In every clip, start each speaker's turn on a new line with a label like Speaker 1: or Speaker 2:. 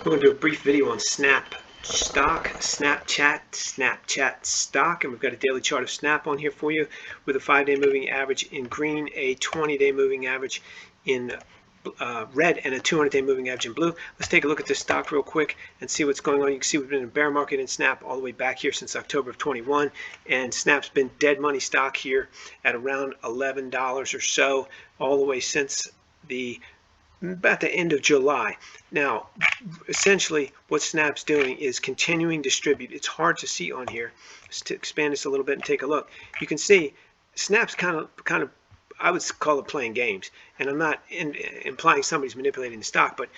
Speaker 1: We're going to do a brief video on Snap stock, Snapchat stock, and we've got a daily chart of Snap on here for you with a 5-day moving average in green, a 20-day moving average in red, and a 200-day moving average in blue. Let's take a look at this stock real quick and see what's going on. You can see we've been in a bear market in Snap all the way back here since October of 21, and Snap's been dead money stock here at around $11 or so all the way since about the end of July. Now, essentially, what Snap's doing is continuing to distribute. It's hard to see on here. Just to expand this a little bit and take a look. You can see Snap's kind of, I would call it playing games. And I'm not implying somebody's manipulating the stock, but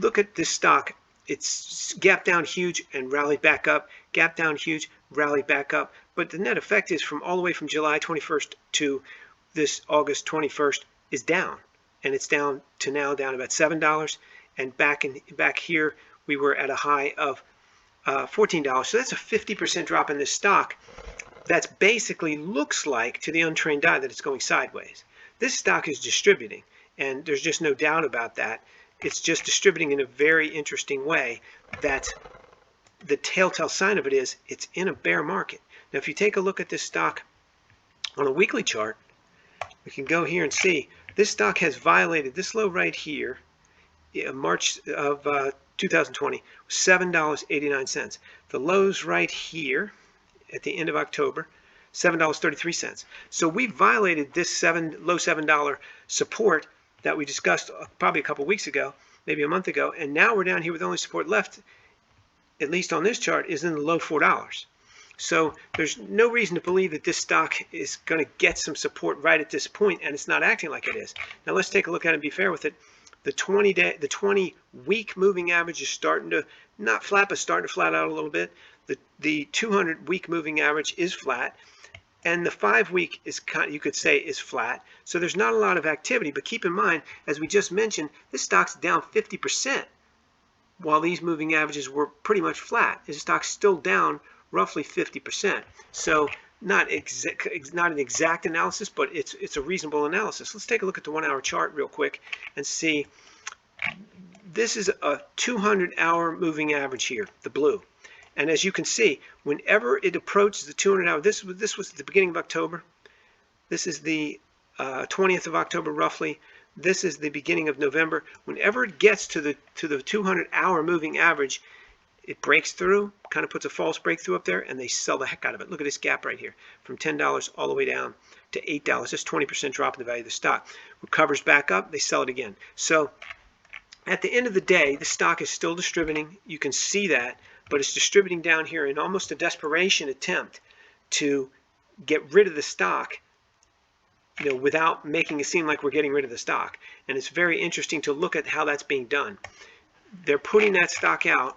Speaker 1: look at this stock. It's gapped down huge and rallied back up. Gap down huge, rallied back up. But the net effect is from all the way from July 21st to this August 21st is down. And it's down to now down about $7, and back here we were at a high of $14. So that's a 50% drop in this stock. That's basically looks like to the untrained eye that it's going sideways. This stock is distributing, and there's just no doubt about that. It's just distributing in a very interesting way. That the telltale sign of it is it's in a bear market. Now, if you take a look at this stock on a weekly chart, we can go here and see this stock has violated this low right here in March of 2020, $7.89. The lows right here at the end of October, $7.33. So we violated this low $7 support that we discussed probably a couple weeks ago, maybe a month ago, and now we're down here with only support left, at least on this chart, is in the low $4. So there's no reason to believe that this stock is going to get some support right at this point, and it's not acting like it is. Now let's take a look at it and be fair with it. The 20-week moving average is starting to not flat, but starting to flat out a little bit. The 200-week moving average is flat, and the 5-week is you could say is flat. So there's not a lot of activity, but keep in mind, as we just mentioned, this stock's down 50%, while these moving averages were pretty much flat. This stock's still down roughly 50%. So not an exact analysis, but it's a reasonable analysis. Let's take a look at the 1-hour chart real quick and see. This is a 200-hour moving average here, the blue. And as you can see, whenever it approaches the 200-hour, this was at the beginning of October. This is the 20th of October roughly. This is the beginning of November. Whenever it gets to the 200-hour moving average, it breaks through, kind of puts a false breakthrough up there, and they sell the heck out of it. Look at this gap right here, from $10 all the way down to $8. That's 20% drop in the value of the stock. Recovers back up, they sell it again. So at the end of the day, the stock is still distributing. You can see that, but it's distributing down here in almost a desperation attempt to get rid of the stock, without making it seem like we're getting rid of the stock. And it's very interesting to look at how that's being done. They're putting that stock out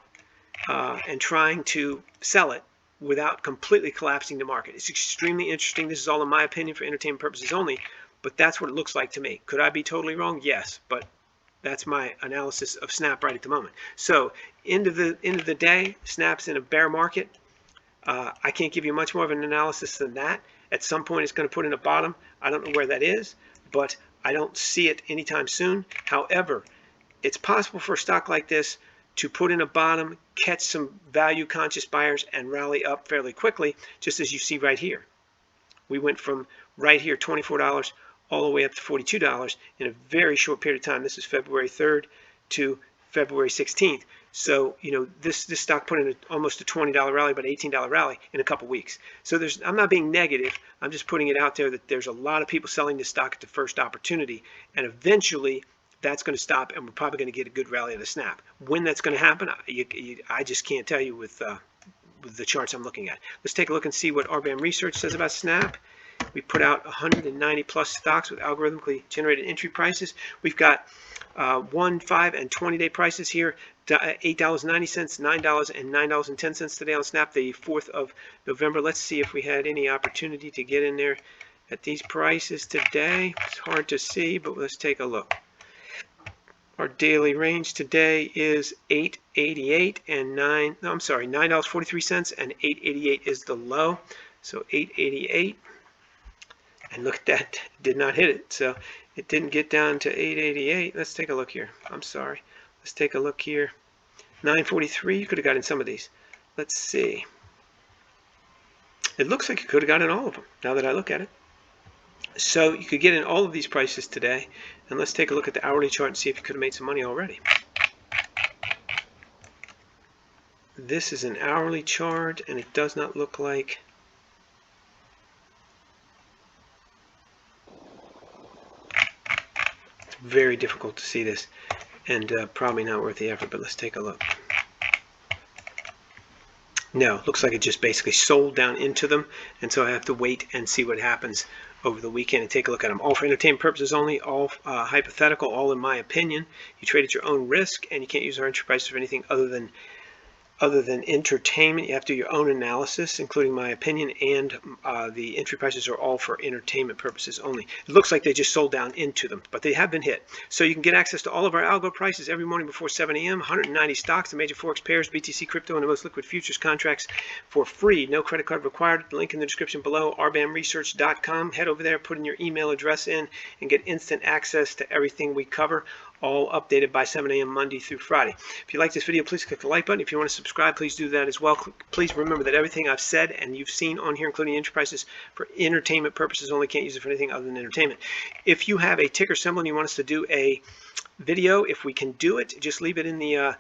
Speaker 1: and trying to sell it without completely collapsing the market. It's extremely interesting. This is all in my opinion for entertainment purposes only, but that's what it looks like to me. Could I be totally wrong? Yes, but that's my analysis of Snap right at the moment. So end of the day, Snap's in a bear market. I can't give you much more of an analysis than that. At some point it's going to put in a bottom. I don't know where that is, but I don't see it anytime soon. However, it's possible for a stock like this to put in a bottom, catch some value conscious buyers, and rally up fairly quickly, just as you see right here. We went from right here, $24, all the way up to $42 in a very short period of time. This is February 3rd to February 16th. So, this stock put in almost a $20 rally, about an $18 rally in a couple weeks. So I'm not being negative. I'm just putting it out there that there's a lot of people selling this stock at the first opportunity, and eventually that's going to stop, and we're probably going to get a good rally of the Snap. When that's going to happen, I just can't tell you with the charts I'm looking at. Let's take a look and see what RBAM Research says about Snap. We put out 190 plus stocks with algorithmically generated entry prices. We've got 1, 5, and 20-day prices here. $8.90, $9, and $9.10 today on Snap, the 4th of November. Let's see if we had any opportunity to get in there at these prices today. It's hard to see, but let's take a look. Our daily range today is $8.88 and $9.43, and $8.88 is the low. So $8.88, and look at that, did not hit it. So it didn't get down to $8.88. Let's take a look here. I'm sorry. Let's take a look here. 943, you could have gotten some of these. Let's see. It looks like you could have gotten all of them, now that I look at it. So you could get in all of these prices today. And let's take a look at the hourly chart and see if you could have made some money already. This is an hourly chart, and it does not look like it's very difficult to see this, and probably not worth the effort, but let's take a look. No, looks like it just basically sold down into them, and so I have to wait and see what happens over the weekend and take a look at them. All for entertainment purposes only, all hypothetical, all in my opinion. You trade at your own risk, and you can't use our entry prices for anything other than entertainment. You have to do your own analysis, including my opinion, and the entry prices are all for entertainment purposes only. It looks like they just sold down into them, but they have been hit. So you can get access to all of our algo prices every morning before 7 a.m., 190 stocks, the major forex pairs, BTC, crypto, and the most liquid futures contracts for free. No credit card required. Link in the description below, rbamresearch.com. Head over there, put in your email address in, and get instant access to everything we cover, all updated by 7 a.m. Monday through Friday. If you like this video, please click the like button. If you want to subscribe, please do that as well. Please remember that everything I've said and you've seen on here, including entry prices, for entertainment purposes only, can't use it for anything other than entertainment. If you have a ticker symbol and you want us to do a video, if we can do it, just leave it in the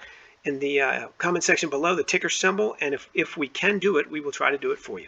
Speaker 1: comment section below, the ticker symbol, and if we can do it, we will try to do it for you.